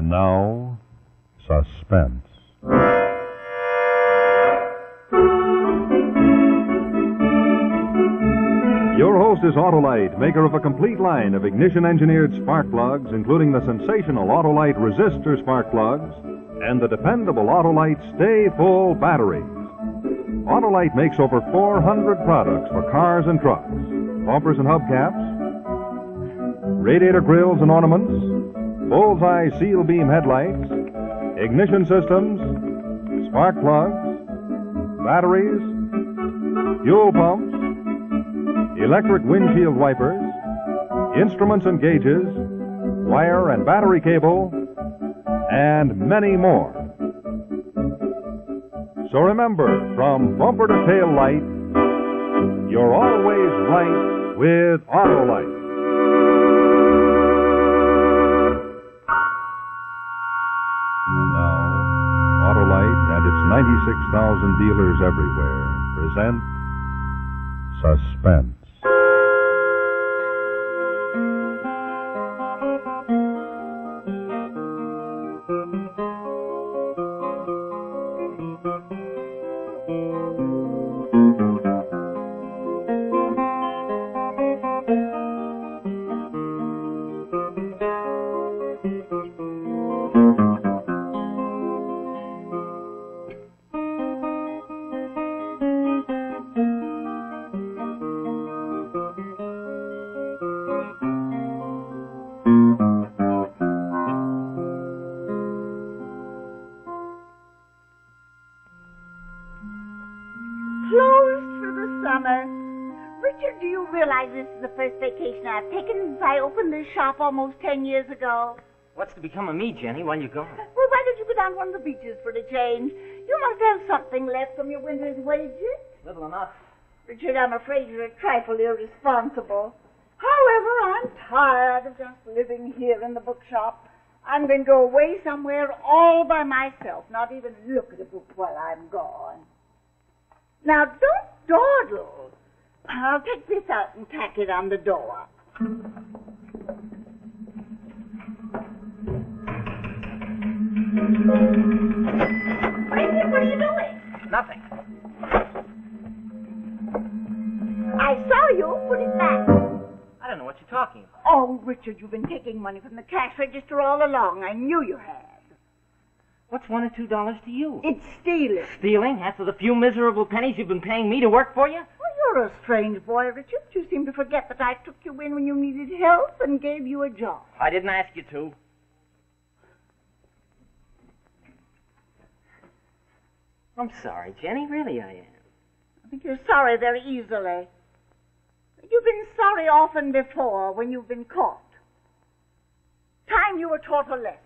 And now, Suspense. Your host is Autolite, maker of a complete line of ignition-engineered spark plugs, including the sensational Autolite resistor spark plugs and the dependable Autolite Stay Full batteries. Autolite makes over 400 products for cars and trucks, bumpers and hubcaps, radiator grills and ornaments, bullseye seal beam headlights, ignition systems, spark plugs, batteries, fuel pumps, electric windshield wipers, instruments and gauges, wire and battery cable, and many more. So remember, from bumper to tail light, you're always right with Autolite. And now, Autolite and its 96,000 dealers everywhere present Suspense. Richard, do you realize this is the first vacation I've taken since I opened this shop almost 10 years ago? What's to become of me, Jenny, while you're gone? Well, why don't you go down to one of the beaches for a change? You must have something left from your winter's wages. Little enough. Richard, I'm afraid you're a trifle irresponsible. However, I'm tired of just living here in the bookshop. I'm going to go away somewhere all by myself, not even look at a book while I'm gone. Now, don't dawdle. I'll take this out and tack it on the door. What are you doing? Nothing. I saw you. Put it back. I don't know what you're talking about. Oh, Richard, you've been taking money from the cash register all along. I knew you had. What's $1 or $2 to you? It's stealing. Stealing? After the few miserable pennies you've been paying me to work for you? Well, you're a strange boy, Richard. You seem to forget that I took you in when you needed help and gave you a job. I didn't ask you to. I'm sorry, Jenny. Really, I am. I think you're sorry very easily. You've been sorry often before when you've been caught. Time you were taught a lesson.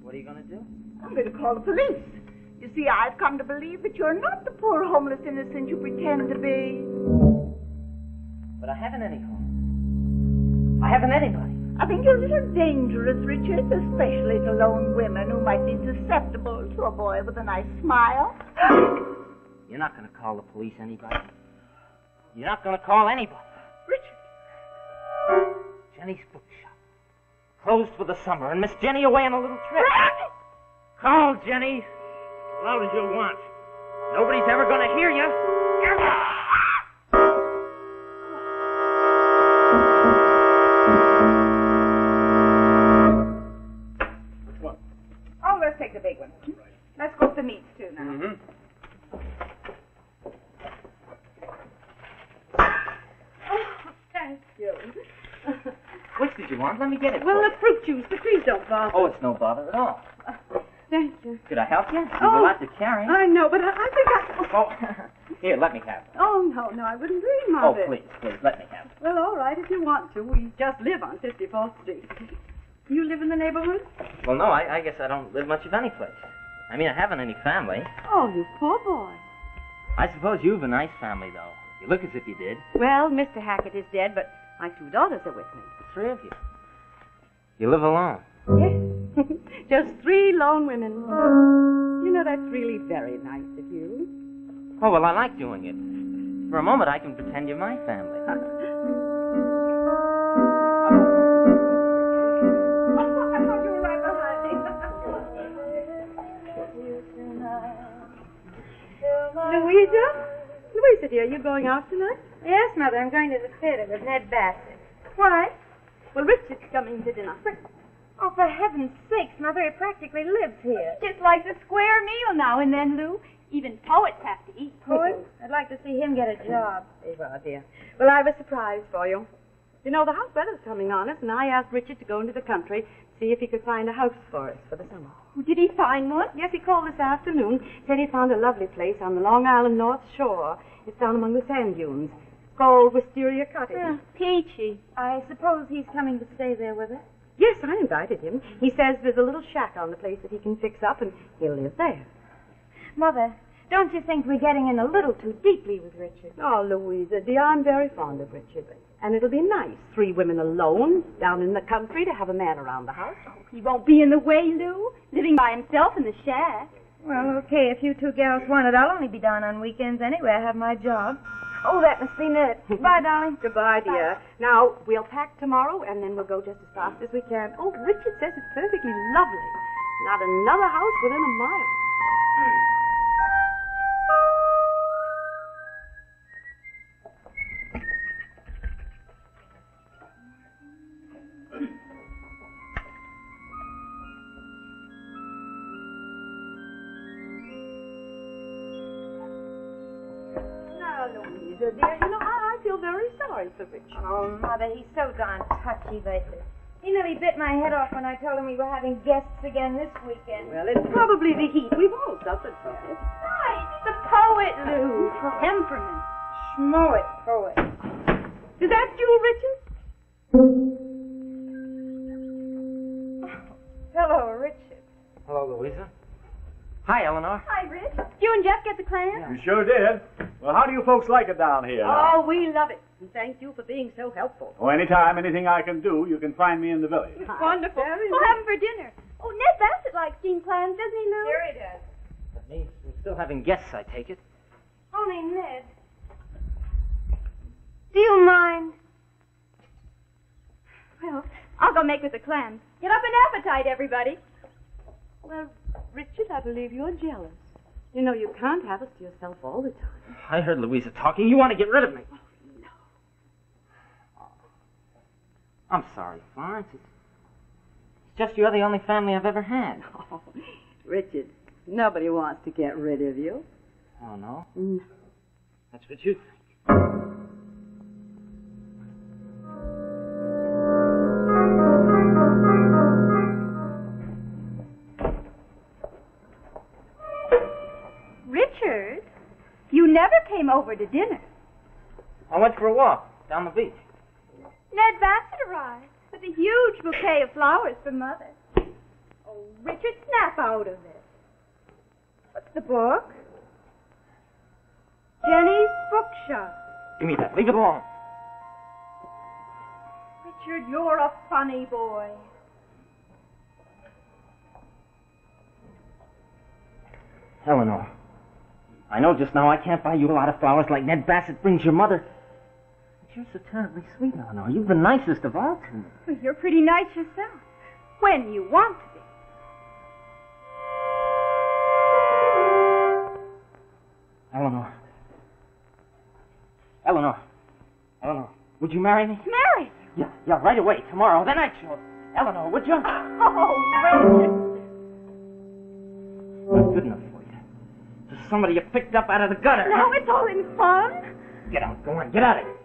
What are you going to do? I'm going to call the police. You see, I've come to believe that you're not the poor homeless innocent you pretend to be. But I haven't any home. I haven't anybody. I think you're a little dangerous, Richard, especially to lone women who might be susceptible to a boy with a nice smile. You're not going to call the police, anybody? You're not going to call anybody? Richard. Jenny's bookshop. Closed for the summer, and Miss Jenny away on a little trip. Call, Jenny. As loud as you want. Nobody's ever going to hear you. Which one? Oh, let's take the big one. Let's go to the meats, too, now. Mm-hmm. Thank you. Which did you want? Let me get it. Well, the fruit juice, but please don't bother. Oh, it's no bother at all. Thank you. Could I help you? You've Oh. a lot to carry. I know, but I think I... Oh, here, let me have it. Oh, no, I wouldn't dream Oh, of it. please, let me have it. Well, all right, if you want to. We just live on 54th Street. You live in the neighborhood? Well, no, I guess I don't live much of any place. I mean, I haven't any family. Oh, you poor boy. I suppose you've a nice family, though. You look as if you did. Well, Mr. Hackett is dead, but my 2 daughters are with me. The 3 of you. You live alone. Yes. Just 3 lone women. You know, that's really very nice of you. Oh, well, I like doing it. For a moment, I can pretend you're my family. I thought you were right Louisa? Louisa, dear, you going out tonight? Yes, Mother, I'm going to the theater with Ned Bassett. Why? Well, Richard's coming to dinner. Oh, for heaven's sakes, Mother, he practically lives here. Just likes a square meal now and then, Lou. Even poets have to eat. Poet? I'd like to see him get a job. There you are, dear. Well, I have a surprise for you. You know, the hot weather's coming on us, and I asked Richard to go into the country, see if he could find a house for us for the summer. Did he find one? Yes, he called this afternoon, said he found a lovely place on the Long Island North Shore. It's down among the sand dunes. It's called Wisteria Cottage. Peachy. I suppose he's coming to stay there with us? Yes, I invited him. He says there's a little shack on the place that he can fix up, and he'll live there. Mother, don't you think we're getting in a little too deeply with Richard? Oh, Louisa, dear, I'm very fond of Richard. And it'll be nice, 3 women alone, down in the country, to have a man around the house. He won't be in the way, Lou. Living by himself in the shack. Well, okay, if you 2 gals want it, I'll only be down on weekends anyway. I have my job. Oh, that must be Ned. Bye, darling. Goodbye, dear. Now, we'll pack tomorrow, and then we'll go just as fast as we can. Oh, Richard says it's perfectly lovely. Not another house within a mile. Louisa, dear, you know, I feel very sorry for Richard. Oh, Mother, he's so darn touchy lately. He nearly bit my head off when I told him we were having guests again this weekend. Well, it's probably the heat. We've all suffered from it. Right. He's a poet, Lou. Temperament. Schmoet poet. Is that you, Richard? Hello, Richard. Hello, Louisa. Hi, Eleanor. Hi, Rich. You and Jeff get the clams? You sure did. Well, how do you folks like it down here? Oh, we love it. And thank you for being so helpful. Oh, anytime, anything I can do, you can find me in the village. Wonderful. We'll have them for dinner. Oh, Ned Bassett likes steamed clams, doesn't he, Lou? Here he does. That means we're still having guests, I take it. Only Ned. Do you mind? Well, I'll go make with the clams. Get up an appetite, everybody. Well, Richard, I believe you're jealous. You know, you can't have us to yourself all the time. I heard Louisa talking. You want to get rid of me. Oh, no. I'm sorry, Florence. It's just you're the only family I've ever had. Oh, Richard, nobody wants to get rid of you. Oh, no? No. That's what you think. Richard, you never came over to dinner. I went for a walk down the beach. Ned Bassett arrived with a huge bouquet of flowers for Mother. Oh, Richard, snap out of it. What's the book? Jenny's Bookshop. Give me that. Leave it alone. Richard, you're a funny boy. Eleanor, I know just now I can't buy you a lot of flowers like Ned Bassett brings your mother. But you're so terribly sweet, Eleanor. You're the nicest of all to me. Well, you're pretty nice yourself. When you want to be. Eleanor. Eleanor. Eleanor, would you marry me? Marry? Yeah, right away, tomorrow, the night show. Eleanor, would you? Oh, Richard. Not good enough for you. Just somebody you picked up out of the gutter. Now it's all in fun. Get out, go on, get out of here.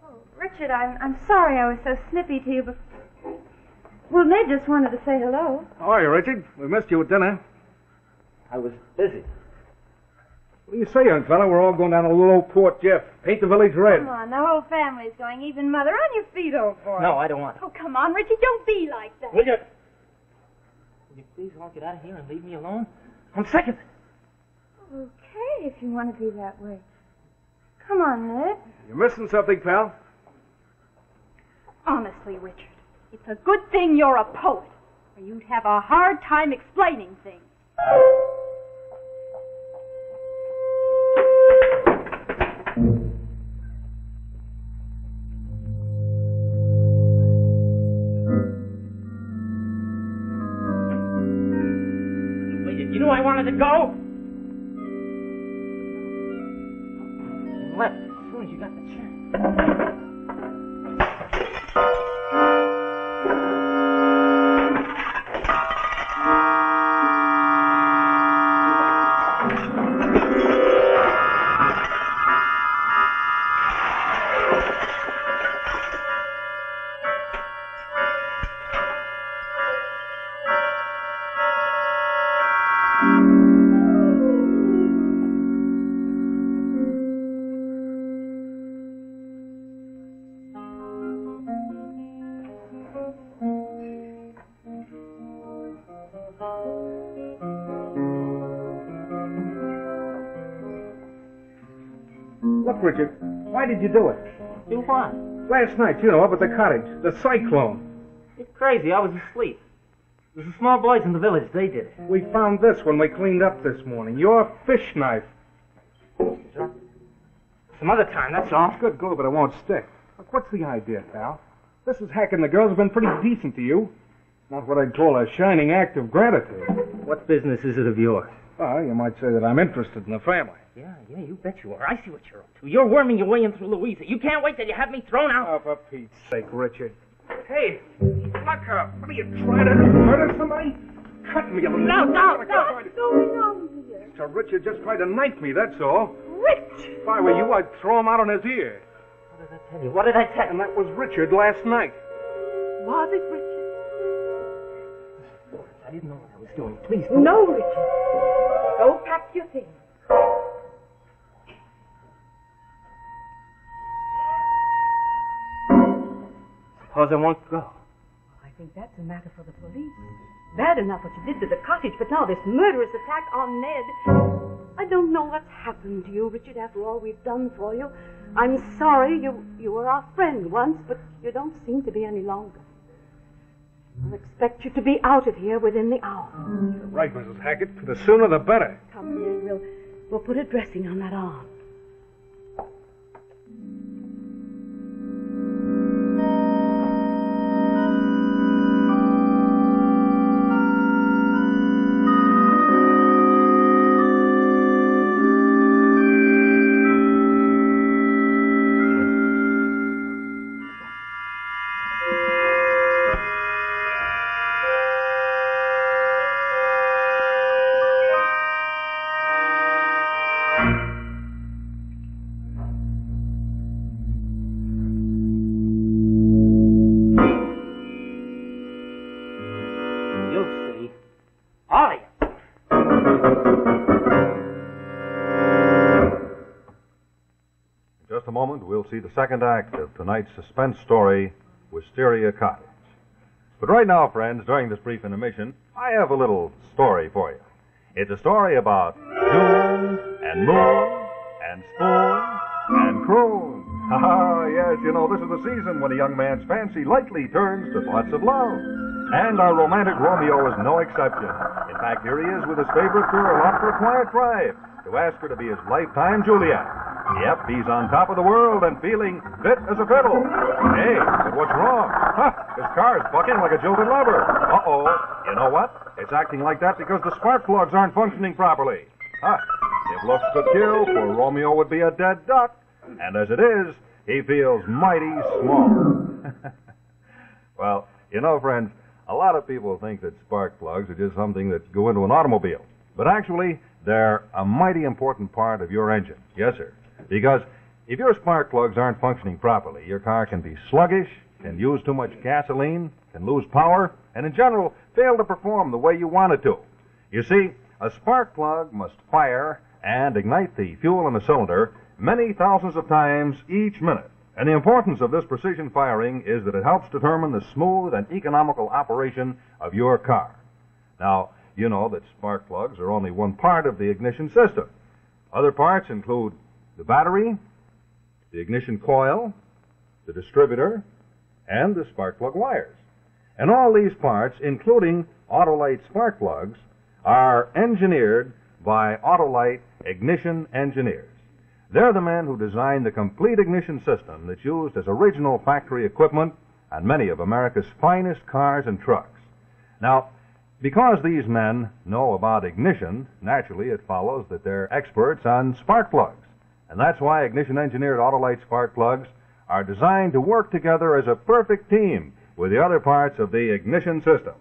Oh, Richard, I'm sorry I was so snippy to you, but... Well, Ned just wanted to say hello. How are you, Richard? We missed you at dinner. I was busy. What do you say, young fella? We're all going down to little old Port Jeff. Paint the village red. Come on, the whole family's going, even Mother. On your feet, old boy. No, I don't want to. Oh, come on, Richard, don't be like that. Will you please all get out of here and leave me alone? I'm sick of it. Okay, if you want to be that way. Come on, Ned. You're missing something, pal. Honestly, Richard, it's a good thing you're a poet, or you'd have a hard time explaining things. You know I got the chance. Look, Richard, why did you do it? Do what? Last night, up at the cottage, the cyclone. You're crazy. I was asleep. There's the small boys in the village. They did it. We found this when we cleaned up this morning. Your fish knife. Some other time, that's all. Good glue, but it won't stick. Look, what's the idea, pal? This is hacking the girls have been pretty decent to you. Not what I'd call a shining act of gratitude. What business is it of yours? Well, you might say that I'm interested in the family. Yeah, you bet you are. I see what you're up to. You're worming your way in through Louisa. You can't wait till you have me thrown out. Oh, for Pete's sake, Richard. Hey, look up. What are you trying to murder somebody? Cut me a little. No. What's going on here? So Richard just tried to knife me, that's all. Rich! If I were you, I'd throw him out on his ear. What did I tell you? What did I tell you? And that was Richard last night. Was it Richard? I didn't know what I was doing. Please. No, Richard. Go pack your things. Suppose I won't go. I think that's a matter for the police. Bad enough what you did to the cottage, but now this murderous attack on Ned. I don't know what's happened to you, Richard, after all we've done for you. I'm sorry you were our friend once, but you don't seem to be any longer. I'll expect you to be out of here within the hour. You're right, Mrs. Hackett. The sooner the better. Come here, we'll put a dressing on that arm. We'll see the second act of tonight's suspense story, Wisteria Cottage. But right now, friends, during this brief intermission, I have a little story for you. It's a story about June and Moon and Spoon and Croon. Ah, yes, this is the season when a young man's fancy lightly turns to thoughts of love. And our romantic Romeo is no exception. In fact, here he is with his favorite girl out for a quiet drive to ask her to be his lifetime Juliet. Yep, he's on top of the world and feeling fit as a fiddle. Hey, but what's wrong? His car's bucking like a jilted lover. Uh-oh. You know what? It's acting like that because the spark plugs aren't functioning properly. If looks could kill, poor Romeo would be a dead duck. And as it is, he feels mighty small. Well, friends, a lot of people think that spark plugs are just something that go into an automobile. But actually, they're a mighty important part of your engine. Yes, sir. Because if your spark plugs aren't functioning properly, your car can be sluggish, can use too much gasoline, can lose power, and in general, fail to perform the way you want it to. You see, a spark plug must fire and ignite the fuel in the cylinder many thousands of times each minute. And the importance of this precision firing is that it helps determine the smooth and economical operation of your car. Now, you know that spark plugs are only one part of the ignition system. Other parts include the battery, the ignition coil, the distributor, and the spark plug wires. And all these parts, including Autolite spark plugs, are engineered by Autolite ignition engineers. They're the men who designed the complete ignition system that's used as original factory equipment on many of America's finest cars and trucks. Now, because these men know about ignition, naturally it follows that they're experts on spark plugs. And that's why ignition-engineered Autolite spark plugs are designed to work together as a perfect team with the other parts of the ignition system.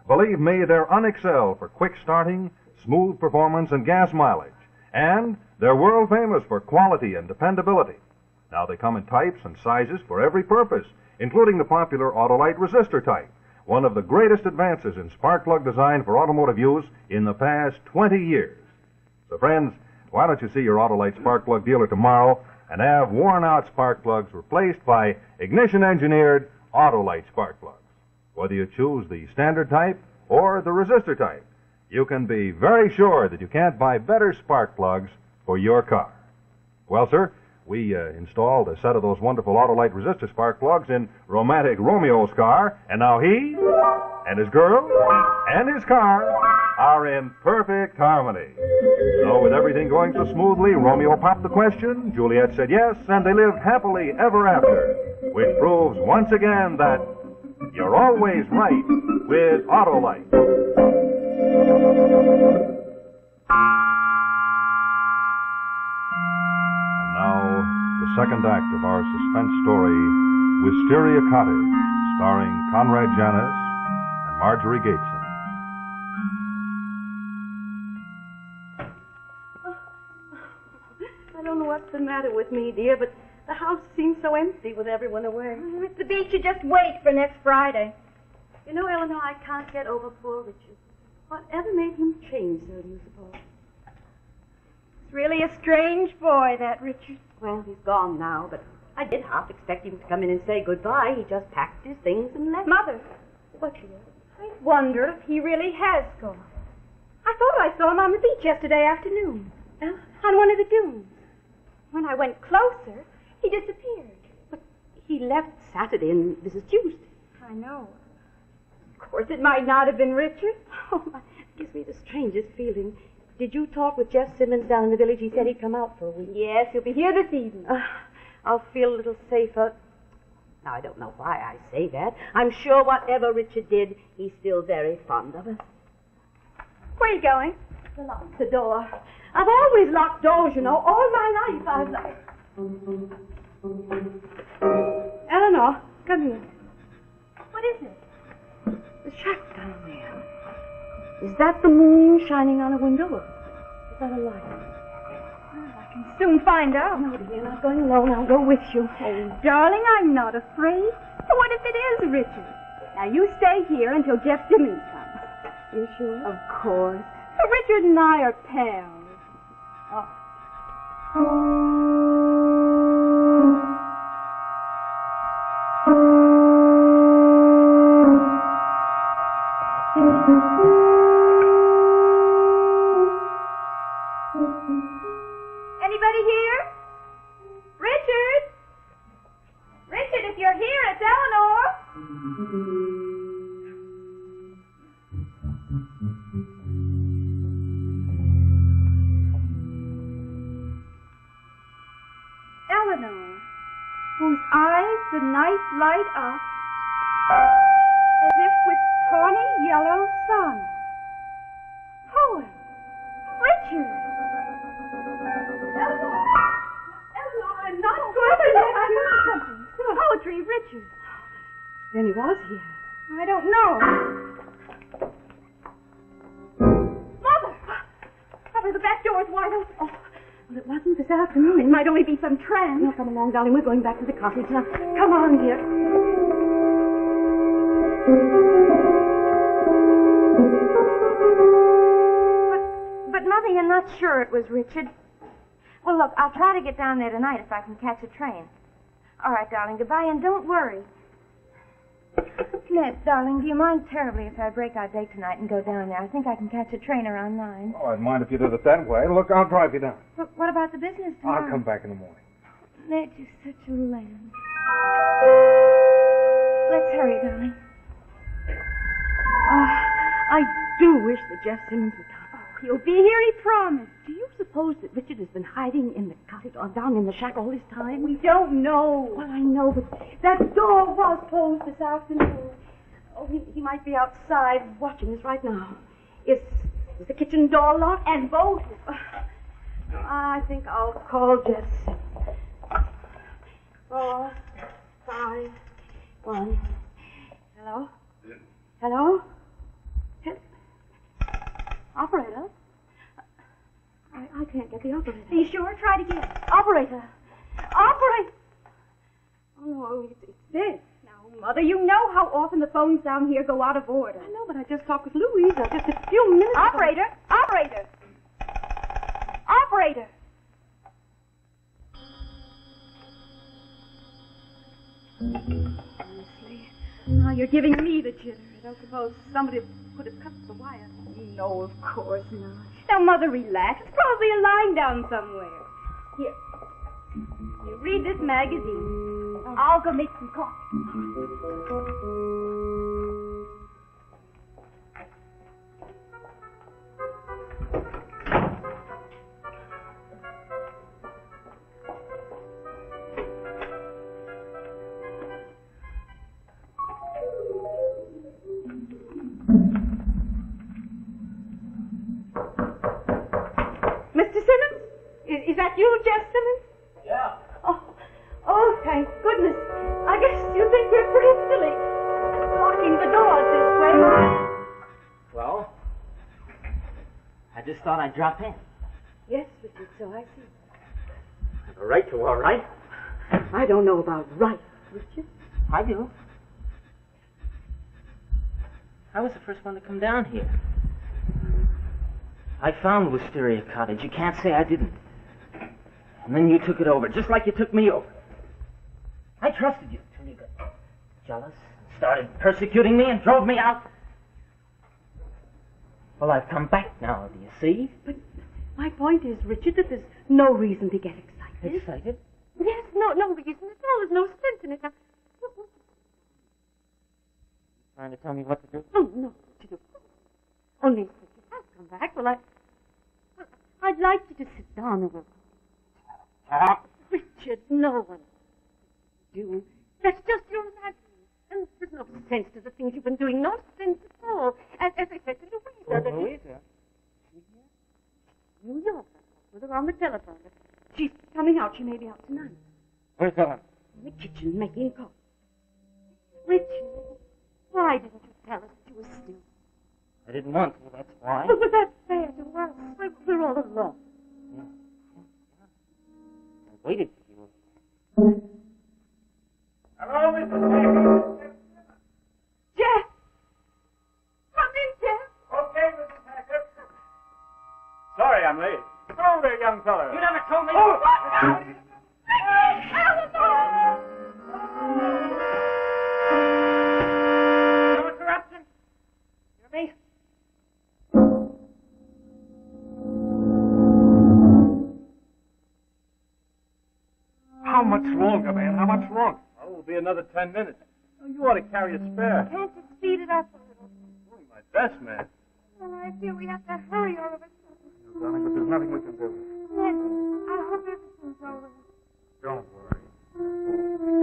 Believe me, they're unexcelled for quick starting, smooth performance, and gas mileage. And they're world famous for quality and dependability. Now, they come in types and sizes for every purpose, including the popular Autolite resistor type, one of the greatest advances in spark plug design for automotive use in the past 20 years. So, friends, why don't you see your Autolite spark plug dealer tomorrow and have worn-out spark plugs replaced by ignition-engineered Autolite spark plugs? Whether you choose the standard type or the resistor type, you can be very sure that you can't buy better spark plugs for your car. Well, sir, we installed a set of those wonderful Autolite resistor spark plugs in romantic Romeo's car, and now he and his girl and his car are in perfect harmony. So with everything going so smoothly, Romeo popped the question, Juliet said yes, and they lived happily ever after, which proves once again that you're always right with Autolite. And now, the second act of our suspense story, Wisteria Cottage, starring Conrad Janis and Marjorie Gateson. I don't know what's the matter with me, dear, but the house seems so empty with everyone away. Mr. Beach, you just wait for next Friday. You know, Eleanor, I can't get over poor Richard. Whatever made him change so, do you suppose? It's really a strange boy, that Richard. Well, he's gone now, but I did half expect him to come in and say goodbye. He just packed his things and left. Mother, What, dear? I wonder if he really has gone. I thought I saw him on the beach yesterday afternoon, on one of the dunes. When I went closer, he disappeared. But he left Saturday and this is Tuesday. I know. Of course, it might not have been Richard. Oh, it gives me the strangest feeling. Did you talk with Jeff Simmons down in the village? He said he'd come out for a week. Yes, he'll be here this evening. I'll feel a little safer. Now, I don't know why I say that. I'm sure whatever Richard did, he's still very fond of us. Where are you going? To lock the door. I've always locked doors, you know, all my life. Eleanor, come here. What is it? The shack down there. Is that the moon shining on a window? Or is that a light? I can soon find out. No, dear, you're not going alone. I'll go with you. Oh, darling, I'm not afraid. What if it is Richard? Now, you stay here until Jeff Simmons comes. You sure? Of course. Richard and I are pals. Anybody here? Richard? Richard, if you're here, it's Eleanor. Eleanor, whose eyes the night light up as if with tawny yellow sun. Poet, Richard. Eleanor, I'm not going to let you something. Poetry, Richard. Then he was here. I don't know. Mother, the back door is wide open. Well, it wasn't this afternoon. It might only be some tramp. Now, come along, darling. We're going back to the cottage. Now, come on, dear. But Mother, you're not sure it was Richard? Well, look, I'll try to get down there tonight if I can catch a train. All right, darling, goodbye, and don't worry. Ned, darling, do you mind terribly if I break our date tonight and go down there? I think I can catch a train around 9. Oh, I'd mind if you did it that way. Look, I'll drive you down. But what about the business tomorrow? I'll come back in the morning. Ned, you're such a lamb. Let's hurry, darling. I do wish that Jeff Simmons would come. He'll be here, he promised. Do you suppose that Richard has been hiding in the cottage or down in the shack all this time? We don't know. Well, I know, but that door was closed this afternoon. Oh, he might be outside watching us right now. Is the kitchen door locked? And both. I I think I'll call Jess. 4, 5, 1. Hello? Hello? Operator? I can't get the operator. Are you sure? Try it again. Operator! Operator! Oh, no, it's dead. Now, Mother, you know how often the phones down here go out of order. I know, but I just talked with Louisa just a few minutes ago. Operator! Operator! Operator! Honestly, now you're giving me the jitters. I don't suppose somebody could have cut the wire. No, of course not. Now, Mother, relax. It's probably a line down somewhere. Here. You read this magazine. I'll go make some coffee. Mr. Simmons? Is that you, Jeff Simmons? Yeah. Oh, thank goodness. I guess you think we're pretty silly. Locking the doors this way. Well, I just thought I'd drop in. Yes, Richard, so I see. I have a right to, all right? I don't know about right, Richard. I do. I was the first one to come down here. I found Wisteria Cottage. You can't say I didn't. And then you took it over, just like you took me over. I trusted you until you got jealous and started persecuting me and drove me out. Well, I've come back now, do you see? But my point is, Richard, that there's no reason to get excited. Excited? Yes, no reason at all. There's no sense in it. Now, Trying to tell me what to do? oh, no, Richard, of course. Only if Richard has come back, well, I'd like you to sit down and we'll Talk. Richard, no one do. That's just your imagination. And there's no sense to the things you've been doing. No sense at all. As I said to Louisa. Louisa? New York. I talked with her on the telephone. She's coming out. She may be out tonight. Where's Ellen? In the kitchen making coffee. Richard, why didn't you tell us that you were still? I didn't want to, that's why. But that's fair to us. We're all alone. Yeah. I waited for you. Hello, Mr. Packer. Jeff! Come in, Jeff! Okay, Mrs. Packer. Sorry I'm late. Hello there, young fella. You never told me. Oh! No interruption. Hear me? How much longer, man? How much longer? Oh, it'll be another 10 minutes. Oh, you ought to carry a spare. Can't you speed it up a little? Doing my best, man. Well, I feel we have to hurry all of a sudden. Darling, but there's nothing we can do. Yes, I hope everything's all right. Don't worry.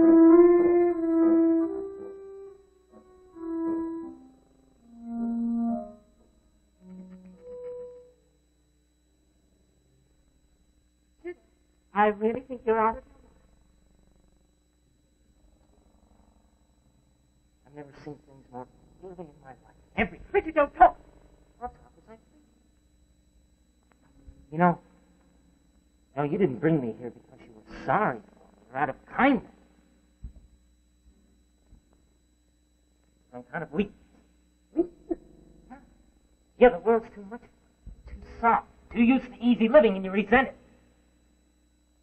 I really think you're out of your mind. I've never seen things more beautiful in my life. Every Richard, don't talk. I'll talk as I please. You know, you didn't bring me here because you were sorry for me or out of kindness. Some kind of weakness. Yeah, the world's too much, too soft, too used to easy living, and you resent it.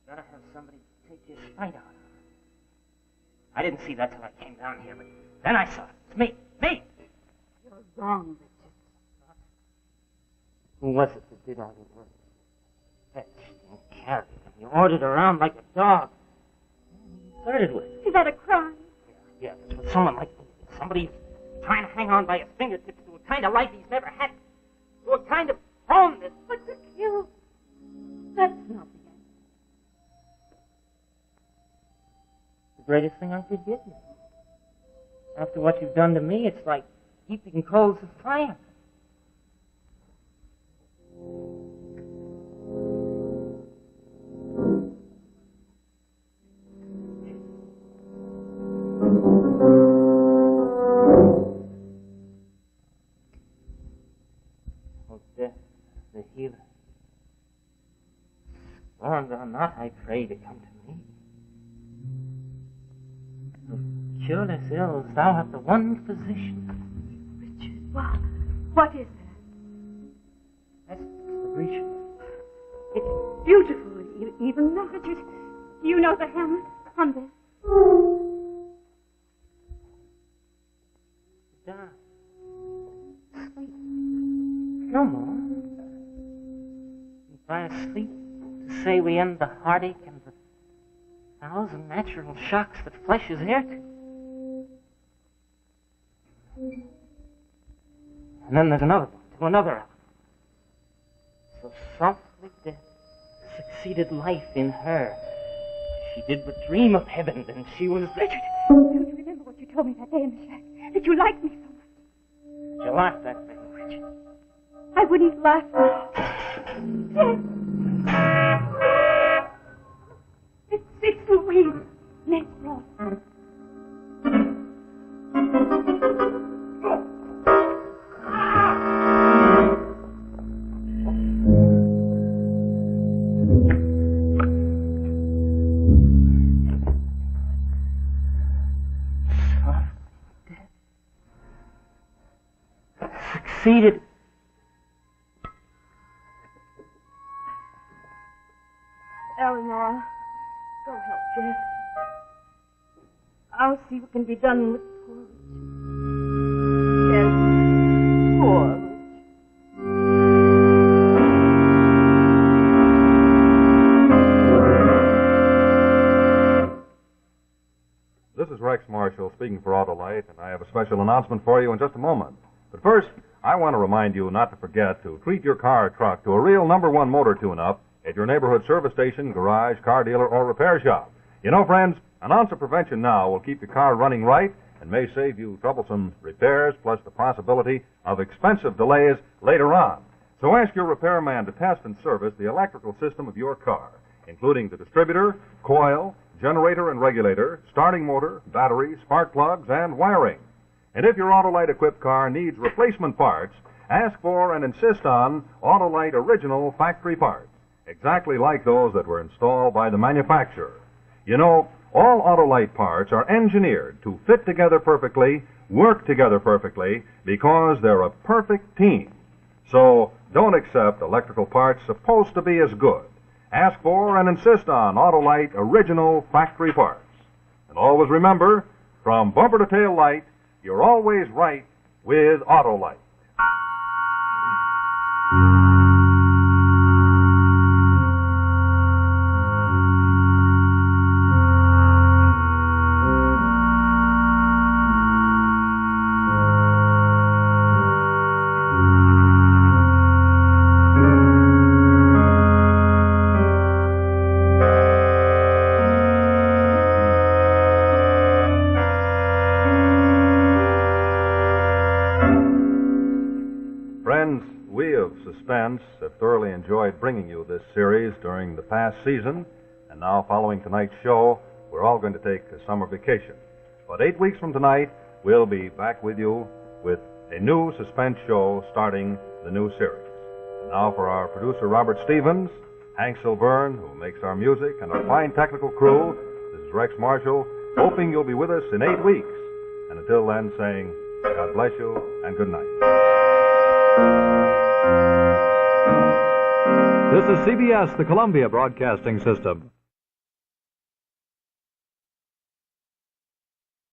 You gotta have somebody take your spite out. I didn't see that till I came down here, but then I saw it. It's me. You're wrong, Richard. Who was it that did all the work? Fetched and carried, and you ordered around like a dog. You flirted with. Is that a crime? Yeah, it's with someone like me. Somebody trying to hang on by his fingertips to a kind of life he's never had. To a kind of home that... But to kill, that's not the end. The greatest thing I could give you. After what you've done to me, it's like heaping coals of fire. Warned or not, I pray to come to me. Of cureless ills, thou art the one physician. Richard, what is that? That's the Grecian. It's beautiful, even now. Richard, you know the Hamlet on this. Die. Sleep. No more. And by a sleep, to say we end the heartache and the thousand natural shocks that flesh is heir to. And then there's another one, to another hour. So softly death succeeded life in her. She did but dream of heaven, and she was... Richard, don't you remember what you told me that day in the shack? That you liked me so much. She laughed that day, Richard. I wouldn't laugh now. It's Louise. Ned's wrong. Succeeded. Eleanor, go help Jeff. I'll see what can be done with poor Richard. Yes, poor Richard. This is Rex Marshall speaking for Autolite, and I have a special announcement for you in just a moment. But first, I want to remind you not to forget to treat your car or truck to a real #1 motor tune-up at your neighborhood service station, garage, car dealer, or repair shop. You know, friends, an ounce of prevention now will keep your car running right and may save you troublesome repairs, plus the possibility of expensive delays later on. So ask your repairman to test and service the electrical system of your car, including the distributor, coil, generator and regulator, starting motor, battery, spark plugs, and wiring. And if your Autolite-equipped car needs replacement parts, ask for and insist on Autolite original factory parts, exactly like those that were installed by the manufacturer. You know, all Autolite parts are engineered to fit together perfectly, work together perfectly, because they're a perfect team. So don't accept electrical parts supposed to be as good. Ask for and insist on Autolite original factory parts. And always remember, from bumper to tail light, you're always right with Autolite. Friends, we of Suspense have thoroughly enjoyed bringing you this series during the past season, and now following tonight's show, we're all going to take a summer vacation. But 8 weeks from tonight, we'll be back with you with a new Suspense show starting the new series. And now for our producer, Robert Stevens, Hank Silverne, who makes our music, and our fine technical crew, this is Rex Marshall, hoping you'll be with us in 8 weeks. And until then, saying, God bless you and good night. This is CBS, the Columbia Broadcasting System.